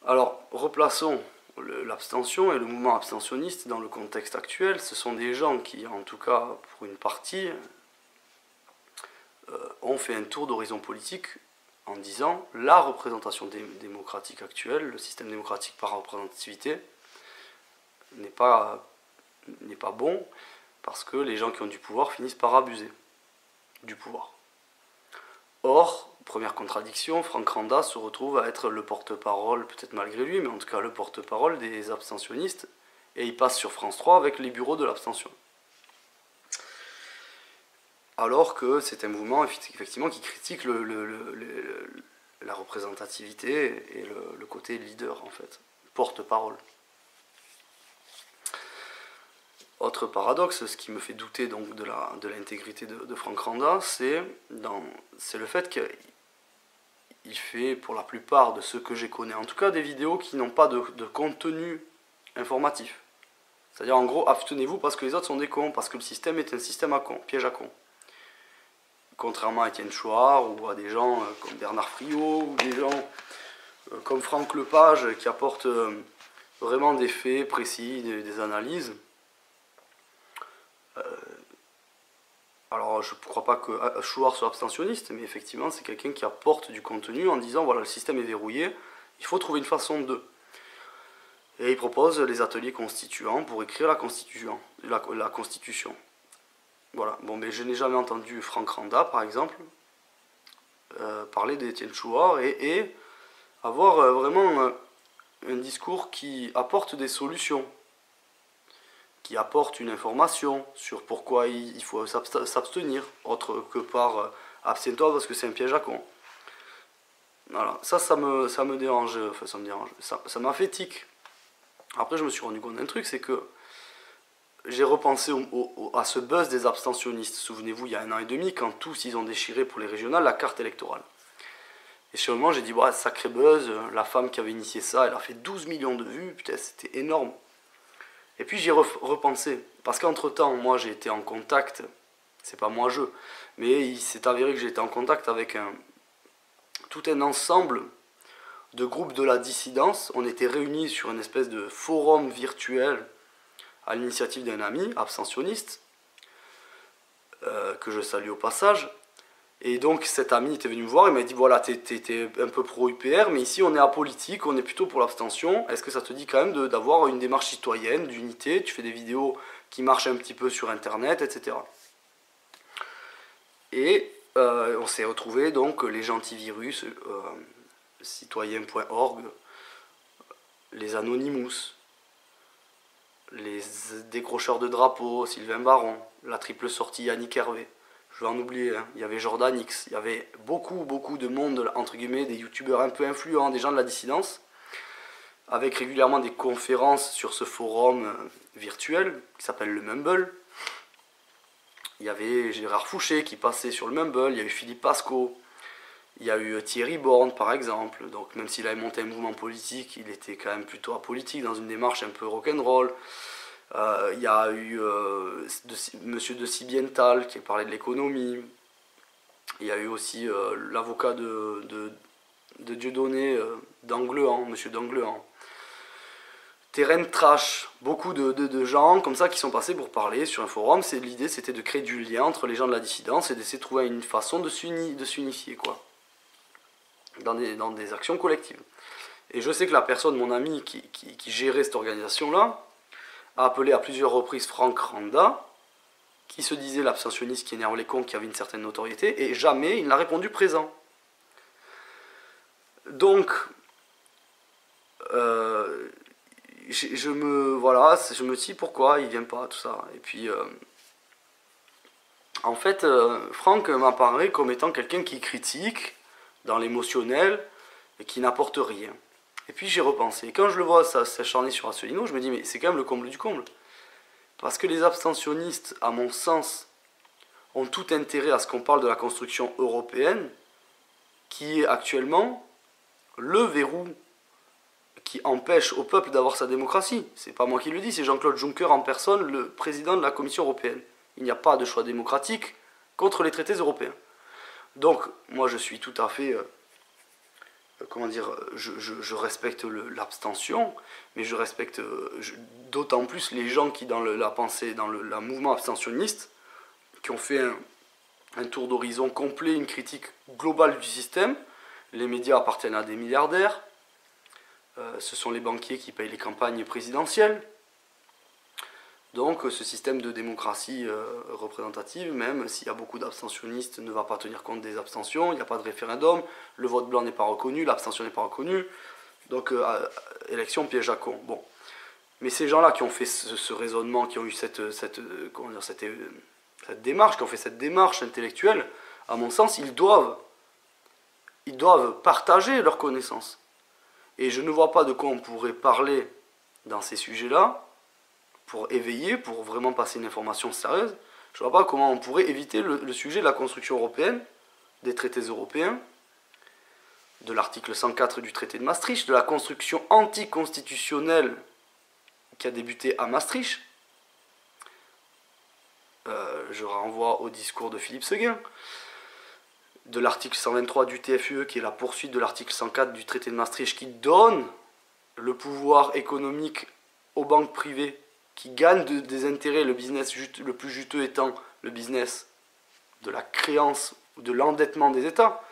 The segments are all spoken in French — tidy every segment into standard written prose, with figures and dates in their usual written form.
Alors, replaçons l'abstention et le mouvement abstentionniste dans le contexte actuel. Ce sont des gens qui, en tout cas pour une partie, ont fait un tour d'horizon politique en disant la représentation démocratique actuelle, le système démocratique par représentativité, n'est pas bon parce que les gens qui ont du pouvoir finissent par abuser du pouvoir. Or, première contradiction, Franck Randa se retrouve à être le porte-parole, peut-être malgré lui, mais en tout cas le porte-parole des abstentionnistes, et il passe sur France 3 avec les bureaux de l'abstention. Alors que c'est un mouvement effectivement qui critique la représentativité et le côté leader, en fait, porte-parole. Autre paradoxe, ce qui me fait douter donc de l'intégrité de Franck Randa, c'est le fait qu'il fait, pour la plupart de ceux que j'ai connais, en tout cas des vidéos qui n'ont pas de contenu informatif. C'est-à-dire en gros, abstenez-vous parce que les autres sont des cons, parce que le système est un système à cons, piège à cons. Contrairement à Étienne Chouard ou à des gens comme Bernard Friot, ou des gens comme Franck Lepage qui apportent vraiment des faits précis, des analyses. Alors je ne crois pas que Chouard soit abstentionniste, mais effectivement c'est quelqu'un qui apporte du contenu en disant voilà, le système est verrouillé, il faut trouver une façon de. Et il propose les ateliers constituants pour écrire la Constitution. Voilà, bon, mais je n'ai jamais entendu Franck Randa, par exemple, parler d'Étienne Chouard et avoir vraiment un discours qui apporte des solutions, qui apporte une information sur pourquoi il faut s'abstenir, autre que par abstiens-toi parce que c'est un piège à con. Voilà, ça me dérange, enfin ça me dérange, ça m'a fait tic. Après je me suis rendu compte d'un truc, c'est que j'ai repensé à ce buzz des abstentionnistes. Souvenez-vous, il y a 1 an et demi, quand tous ils ont déchiré pour les régionales la carte électorale. Et sur le moment, j'ai dit, ouais, sacré buzz, la femme qui avait initié ça, elle a fait 12 millions de vues, putain, c'était énorme. Et puis j'y ai repensé, parce qu'entre-temps, moi j'ai été en contact, c'est pas moi mais il s'est avéré que j'ai été en contact avec tout un ensemble de groupes de la dissidence. On était réunis sur une espèce de forum virtuel à l'initiative d'un ami abstentionniste, que je salue au passage. Et donc cet ami était venu me voir, il m'a dit voilà, t'es un peu pro-UPR, mais ici on est apolitique, on est plutôt pour l'abstention, est-ce que ça te dit quand même d'avoir une démarche citoyenne, d'unité, tu fais des vidéos qui marchent un petit peu sur internet, etc. Et on s'est retrouvé donc les antivirus, citoyen.org, les Anonymous, les décrocheurs de drapeaux, Sylvain Baron, la triple sortie Yannick Hervé. Je vais en oublier, hein. Il y avait Jordan X, il y avait beaucoup de monde, entre guillemets, des youtubeurs un peu influents, des gens de la dissidence, avec régulièrement des conférences sur ce forum virtuel qui s'appelle le Mumble. Il y avait Gérard Fouché qui passait sur le Mumble, il y a eu Philippe Pasco, il y a eu Thierry Borne par exemple, donc même s'il avait monté un mouvement politique, il était quand même plutôt apolitique, dans une démarche un peu rock'n'roll. Il y a eu Monsieur de Sibiental qui a parlé de l'économie. Il y a eu aussi l'avocat de Dieudonné, d'Anglehan, Monsieur d'Anglehan. Terrain Trash, beaucoup de gens comme ça qui sont passés pour parler sur un forum. L'idée c'était de créer du lien entre les gens de la dissidence et d'essayer de trouver une façon de s'unifier, quoi, dans des actions collectives. Et je sais que la personne, mon ami qui gérait cette organisation-là, a appelé à plusieurs reprises Franck Randa, qui se disait l'abstentionniste qui énerve les cons, qui avait une certaine notoriété, et jamais il n'a répondu présent. Donc, je me dis pourquoi il vient pas, tout ça. Et puis, en fait, Franck m'apparaît comme étant quelqu'un qui critique, dans l'émotionnel, et qui n'apporte rien. Et puis j'ai repensé. Et quand je le vois s'acharner sur Asselineau, je me dis mais c'est quand même le comble du comble. Parce que les abstentionnistes, à mon sens, ont tout intérêt à ce qu'on parle de la construction européenne, qui est actuellement le verrou qui empêche au peuple d'avoir sa démocratie. C'est pas moi qui le dis, c'est Jean-Claude Juncker en personne, le président de la Commission européenne. Il n'y a pas de choix démocratique contre les traités européens. Donc, moi je suis tout à fait comment dire, je respecte l'abstention, mais je respecte d'autant plus les gens qui, dans la pensée, dans le mouvement abstentionniste, qui ont fait un tour d'horizon complet, une critique globale du système. Les médias appartiennent à des milliardaires, ce sont les banquiers qui payent les campagnes présidentielles. Donc ce système de démocratie représentative, même s'il y a beaucoup d'abstentionnistes, ne va pas tenir compte des abstentions, il n'y a pas de référendum, le vote blanc n'est pas reconnu, l'abstention n'est pas reconnue, donc élection piège à con. Bon. Mais ces gens-là qui ont fait ce raisonnement, qui ont eu cette démarche, qui ont fait cette démarche intellectuelle, à mon sens, ils doivent partager leurs connaissances. Et je ne vois pas de quoi on pourrait parler dans ces sujets-là, pour éveiller, pour vraiment passer une information sérieuse. Je ne vois pas comment on pourrait éviter le sujet de la construction européenne, des traités européens, de l'article 104 du traité de Maastricht, de la construction anticonstitutionnelle qui a débuté à Maastricht. Je renvoie au discours de Philippe Séguin, de l'article 123 du TFUE, qui est la poursuite de l'article 104 du traité de Maastricht, qui donne le pouvoir économique aux banques privées, qui gagnent des intérêts, le business le plus juteux étant le business de la créance ou de l'endettement des États.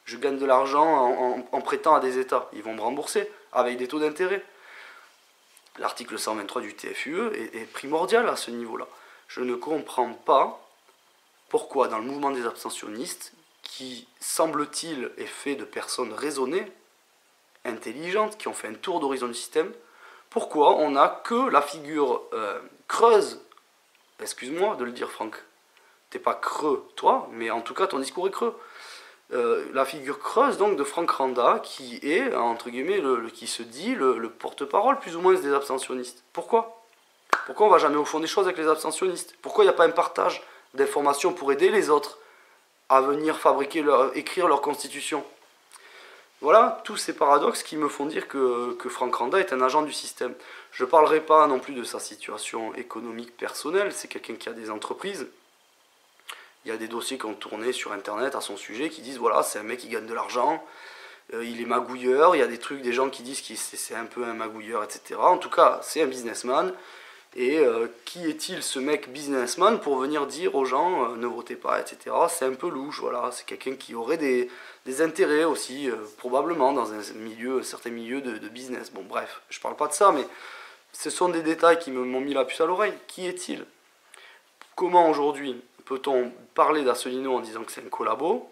Je gagne de l'argent en prêtant à des États. Ils vont me rembourser avec des taux d'intérêt. L'article 123 du TFUE est primordial à ce niveau-là. Je ne comprends pas pourquoi dans le mouvement des abstentionnistes, qui semble-t-il est fait de personnes raisonnées, intelligentes, qui ont fait un tour d'horizon du système, pourquoi on n'a que la figure creuse, excuse-moi de le dire Franck, t'es pas creux toi, mais en tout cas ton discours est creux, la figure creuse donc de Franck Randa, qui est, entre guillemets, qui se dit le porte-parole plus ou moins des abstentionnistes. Pourquoi on va jamais au fond des choses avec les abstentionnistes? Pourquoi il n'y a pas un partage d'informations pour aider les autres à venir écrire leur constitution? Voilà tous ces paradoxes qui me font dire que Franck Randa est un agent du système. Je ne parlerai pas non plus de sa situation économique personnelle, c'est quelqu'un qui a des entreprises. Il y a des dossiers qui ont tourné sur internet à son sujet qui disent voilà, c'est un mec qui gagne de l'argent, il est magouilleur, il y a des gens qui disent que c'est un peu un magouilleur, etc. En tout cas, c'est un businessman. Et qui est-il ce mec businessman pour venir dire aux gens ne votez pas, etc. C'est un peu louche, voilà. C'est quelqu'un qui aurait des intérêts aussi, probablement dans certains milieux de business. Bon bref, je parle pas de ça, mais ce sont des détails qui m'ont mis la puce à l'oreille. Qui est-il? Comment aujourd'hui peut-on parler d'Asselineau en disant que c'est un collabo,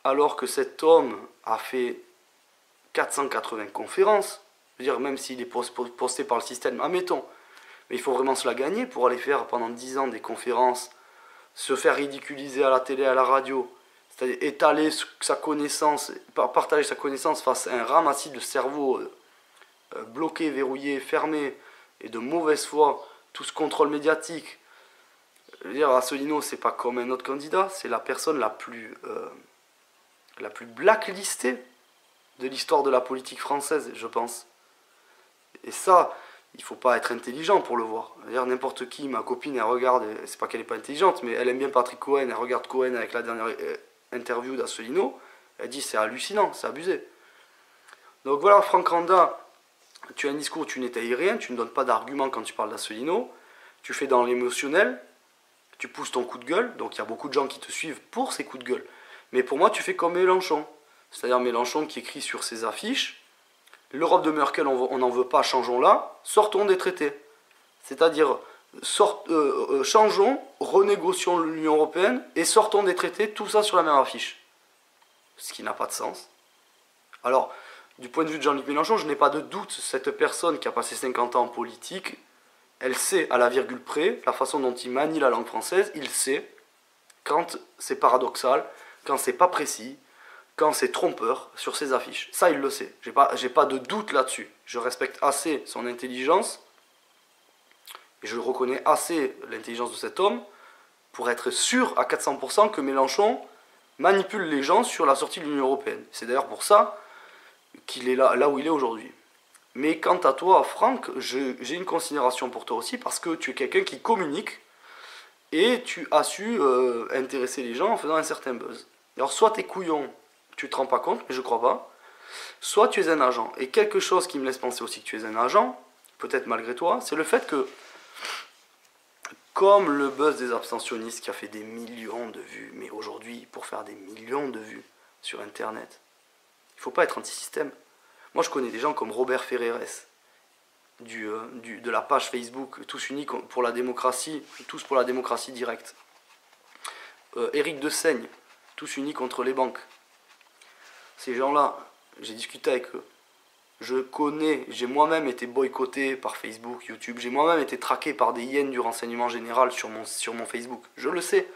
alors que cet homme a fait 480 conférences? Je veux dire, même s'il est posté par le système, admettons, mais il faut vraiment se la gagner pour aller faire pendant 10 ans des conférences, se faire ridiculiser à la télé, à la radio, c'est-à-dire étaler sa connaissance, partager sa connaissance face à un ramassis de cerveau bloqué, verrouillé, fermé, et de mauvaise foi, tout ce contrôle médiatique. Je veux dire, Asselineau, c'est pas comme un autre candidat, c'est la personne la plus blacklistée de l'histoire de la politique française, je pense. Et ça, il ne faut pas être intelligent pour le voir. N'importe qui, ma copine, elle regarde, c'est pas qu'elle n'est pas intelligente, mais elle aime bien Patrick Cohen, elle regarde Cohen avec la dernière interview d'Asselineau, elle dit c'est hallucinant, c'est abusé. Donc voilà, Franck Randa, tu as un discours, tu n'étayes rien, tu ne donnes pas d'arguments quand tu parles d'Asselineau, tu fais dans l'émotionnel, tu pousses ton coup de gueule, donc il y a beaucoup de gens qui te suivent pour ces coups de gueule. Mais pour moi, tu fais comme Mélenchon, c'est-à-dire Mélenchon qui écrit sur ses affiches l'Europe de Merkel, on n'en veut pas, changeons-la, sortons des traités. C'est-à-dire, changeons, renégocions l'Union Européenne et sortons des traités, tout ça sur la même affiche. Ce qui n'a pas de sens. Alors, du point de vue de Jean-Luc Mélenchon, je n'ai pas de doute, cette personne qui a passé 50 ans en politique, elle sait à la virgule près, la façon dont il manie la langue française, il sait quand c'est paradoxal, quand c'est pas précis, quand c'est trompeur sur ses affiches. Ça, il le sait. J'ai pas de doute là-dessus. Je respecte assez son intelligence et je reconnais assez l'intelligence de cet homme pour être sûr à 400% que Mélenchon manipule les gens sur la sortie de l'Union Européenne. C'est d'ailleurs pour ça qu'il est là où il est aujourd'hui. Mais quant à toi, Franck, j'ai une considération pour toi aussi parce que tu es quelqu'un qui communique et tu as su intéresser les gens en faisant un certain buzz. Alors soit t'es couillon, tu te rends pas compte, mais je crois pas. Soit tu es un agent. Et quelque chose qui me laisse penser aussi que tu es un agent, peut-être malgré toi, c'est le fait que, comme le buzz des abstentionnistes qui a fait des millions de vues, mais aujourd'hui, pour faire des millions de vues sur Internet, il ne faut pas être anti-système. Moi, je connais des gens comme Robert Ferreres, de la page Facebook Tous Unis pour la démocratie, tous pour la démocratie directe. Éric de Seigne, Tous Unis contre les banques. Ces gens-là, j'ai discuté avec eux. Je connais, j'ai moi-même été boycotté par Facebook, YouTube, j'ai moi-même été traqué par des hyènes du renseignement général sur mon Facebook. Je le sais.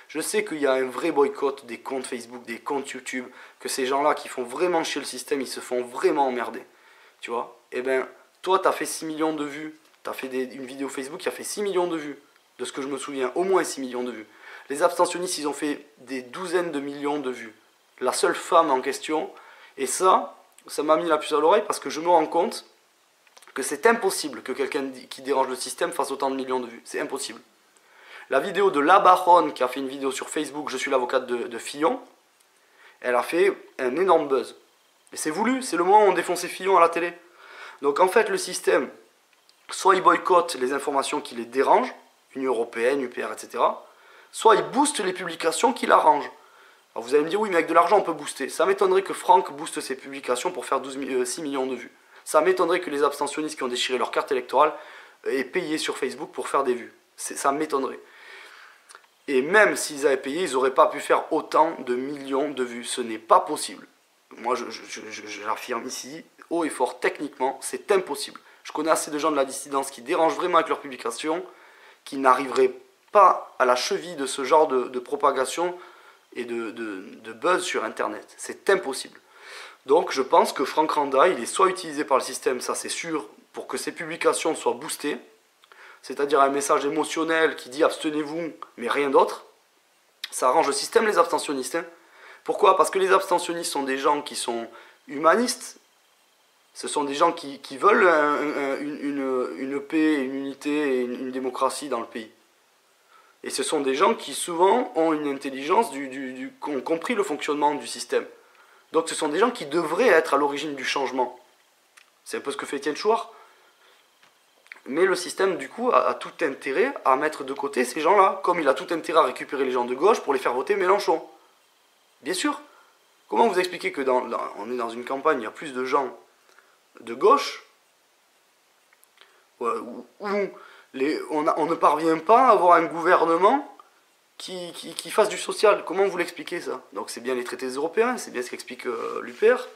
Je sais qu'il y a un vrai boycott des comptes Facebook, des comptes YouTube, que ces gens-là qui font vraiment chier le système, ils se font vraiment emmerder. Tu vois? Eh ben, toi, tu as fait 6 millions de vues. Tu as fait une vidéo Facebook qui a fait 6 millions de vues. De ce que je me souviens, au moins 6 millions de vues. Les abstentionnistes, ils ont fait des douzaines de millions de vues. La seule femme en question. Et ça m'a mis la puce à l'oreille parce que je me rends compte que c'est impossible que quelqu'un qui dérange le système fasse autant de millions de vues. C'est impossible. La vidéo de La Baronne qui a fait une vidéo sur Facebook, je suis l'avocate de Fillon, elle a fait un énorme buzz. Et c'est voulu, c'est le moment où on défonçait Fillon à la télé. Donc en fait le système, soit il boycotte les informations qui les dérangent, Union Européenne, UPR, etc. Soit il booste les publications qui l'arrangent. Alors vous allez me dire, oui mais avec de l'argent on peut booster. Ça m'étonnerait que Franck booste ses publications pour faire 6 millions de vues. Ça m'étonnerait que les abstentionnistes qui ont déchiré leur carte électorale aient payé sur Facebook pour faire des vues. Ça m'étonnerait. Et même s'ils avaient payé, ils n'auraient pas pu faire autant de millions de vues. Ce n'est pas possible. Moi, j'affirme ici, haut et fort, techniquement, c'est impossible. Je connais assez de gens de la dissidence qui dérangent vraiment avec leurs publications, qui n'arriveraient pas à la cheville de ce genre de propagation et de buzz sur Internet. C'est impossible. Donc, je pense que Franck Randa, il est soit utilisé par le système, ça c'est sûr, pour que ses publications soient boostées, c'est-à-dire un message émotionnel qui dit abstenez-vous, mais rien d'autre. Ça arrange le système, les abstentionnistes. Hein. Pourquoi? Parce que les abstentionnistes sont des gens qui sont humanistes. Ce sont des gens qui veulent une paix, une unité et une démocratie dans le pays. Et ce sont des gens qui souvent ont une intelligence, ont compris le fonctionnement du système. Donc ce sont des gens qui devraient être à l'origine du changement. C'est un peu ce que fait Étienne Chouard. Mais le système, du coup, a tout intérêt à mettre de côté ces gens-là, comme il a tout intérêt à récupérer les gens de gauche pour les faire voter Mélenchon. Bien sûr. Comment vous expliquer que on est dans une campagne, il y a plus de gens de gauche, où on ne parvient pas à avoir un gouvernement qui fasse du social. Comment vous l'expliquez ça? Donc c'est bien les traités européens, c'est bien ce qu'explique l'UPR.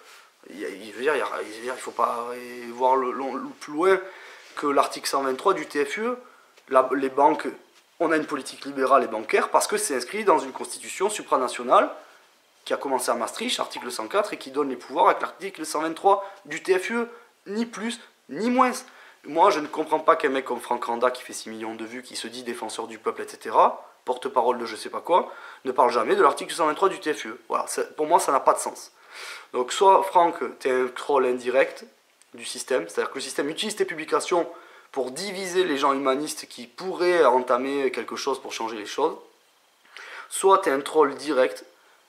Il ne faut pas voir le plus loin que l'article 123 du TFUE, les banques, on a une politique libérale et bancaire parce que c'est inscrit dans une constitution supranationale qui a commencé à Maastricht, article 104, et qui donne les pouvoirs avec l'article 123 du TFUE, ni plus, ni moins. Moi, je ne comprends pas qu'un mec comme Franck Randa, qui fait 6 millions de vues, qui se dit défenseur du peuple, etc., porte-parole de je sais pas quoi, ne parle jamais de l'article 123 du TFUE. Voilà, pour moi, ça n'a pas de sens. Donc, soit, Franck, tu es un troll indirect du système, c'est-à-dire que le système utilise tes publications pour diviser les gens humanistes qui pourraient entamer quelque chose pour changer les choses, soit tu es un troll direct,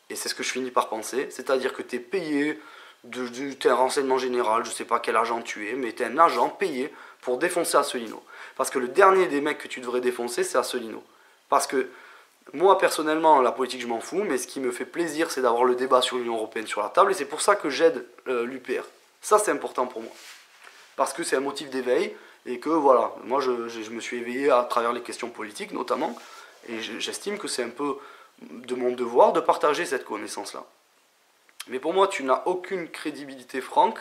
et c'est ce que je finis par penser, c'est-à-dire que tu es payé, tu es un renseignement général, je sais pas quel agent tu es, mais tu es un agent payé pour défoncer Asselineau. Parce que le dernier des mecs que tu devrais défoncer, c'est Asselineau. Parce que moi, personnellement, la politique, je m'en fous, mais ce qui me fait plaisir, c'est d'avoir le débat sur l'Union Européenne sur la table, et c'est pour ça que j'aide l'UPR. Ça, c'est important pour moi. Parce que c'est un motif d'éveil, et que, voilà, moi, je me suis éveillé à travers les questions politiques, notamment, et j'estime que c'est un peu de mon devoir de partager cette connaissance-là. Mais pour moi, tu n'as aucune crédibilité, Franck,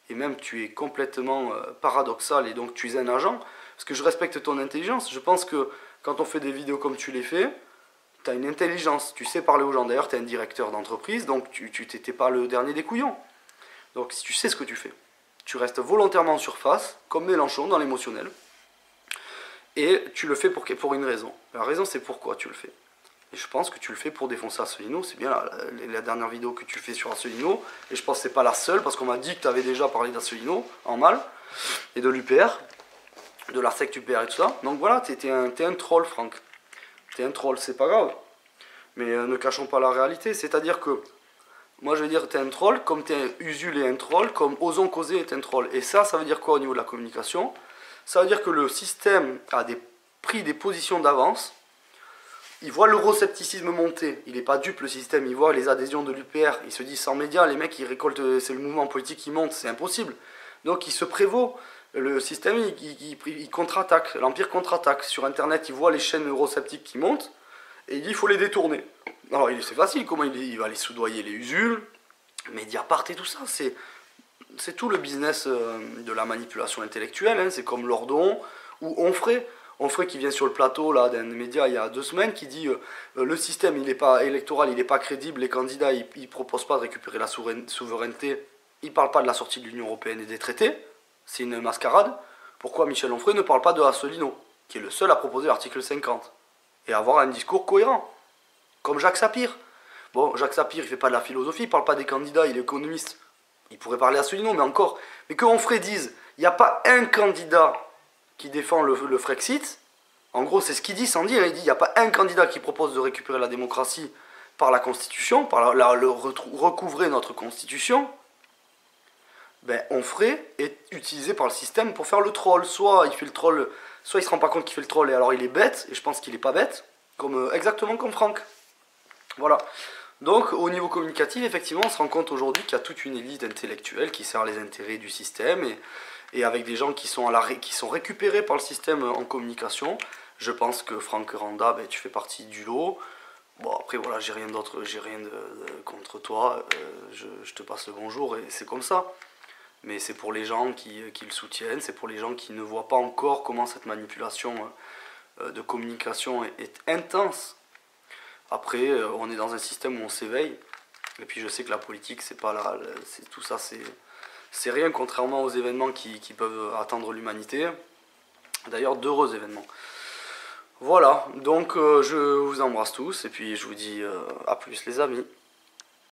et même tu es complètement paradoxal, et donc tu es un agent, parce que je respecte ton intelligence. Je pense que quand on fait des vidéos comme tu les fais, tu as une intelligence, tu sais parler aux gens. D'ailleurs, tu es un directeur d'entreprise, donc tu n'étais pas le dernier des couillons. Donc si tu sais ce que tu fais, tu restes volontairement en surface, comme Mélenchon dans l'émotionnel, et tu le fais pour une raison. La raison, c'est pourquoi tu le fais. Et je pense que tu le fais pour défoncer Asselineau. C'est bien la dernière vidéo que tu fais sur Asselineau. Et je pense que c'est pas la seule, parce qu'on m'a dit que tu avais déjà parlé d'Asselineau en mal, et de l'UPR, de la secte UPR et tout ça. Donc voilà, t'es un troll, Franck. T'es un troll, c'est pas grave. Mais ne cachons pas la réalité. C'est-à-dire que Moi je vais dire t'es un troll, comme Usul est un troll, comme Ozon Causé est un troll. Et ça veut dire quoi au niveau de la communication? Ça veut dire que le système a pris des positions d'avance. Il voit l'euroscepticisme monter. Il n'est pas dupe le système, il voit les adhésions de l'UPR. Il se dit sans médias, les mecs ils récoltent, c'est le mouvement politique qui monte, c'est impossible. Donc il se prévaut. Le système il contre-attaque, l'Empire contre-attaque. Sur internet il voit les chaînes eurosceptiques qui montent et il dit il faut les détourner. Alors c'est facile, comment il va les soudoyer, les Usul, Mediapart et tout ça. C'est tout le business de la manipulation intellectuelle. Hein. C'est comme Lordon ou Onfray qui vient sur le plateau là d'un média il y a 2 semaines qui dit le système il est pas électoral, il n'est pas crédible, les candidats ils proposent pas de récupérer la souveraineté, ils parlent pas de la sortie de l'Union Européenne et des traités, c'est une mascarade. Pourquoi Michel Onfray ne parle pas de Asselineau, qui est le seul à proposer l'article 50 et avoir un discours cohérent, comme Jacques Sapir. Bon, Jacques Sapir il fait pas de la philosophie, il parle pas des candidats, il est économiste. Il pourrait parler à Asselineau, mais encore. Mais que Onfray dise, il n'y a pas un candidat qui défend le Frexit. En gros, c'est ce qu'il dit sans dire. Il dit, il n'y a pas un candidat qui propose de récupérer la démocratie par la Constitution, par recouvrer notre Constitution. Ben, Onfray est utilisé par le système pour faire le troll. Soit il fait le troll, soit il se rend pas compte qu'il fait le troll et alors il est bête, et je pense qu'il est pas bête, exactement comme Franck. Voilà. Donc au niveau communicatif, effectivement, on se rend compte aujourd'hui qu'il y a toute une élite intellectuelle qui sert les intérêts du système et avec des gens qui sont récupérés par le système en communication. Je pense que Franck Randa, ben, tu fais partie du lot. Bon après voilà, j'ai rien d'autre, j'ai rien contre toi, je te passe le bonjour et c'est comme ça. Mais c'est pour les gens qui le soutiennent, c'est pour les gens qui ne voient pas encore comment cette manipulation de communication est intense. Après, on est dans un système où on s'éveille. Et puis je sais que la politique, c'est pas là, tout ça, c'est rien contrairement aux événements qui peuvent attendre l'humanité. D'ailleurs, d'heureux événements. Voilà, donc je vous embrasse tous et puis je vous dis à plus les amis.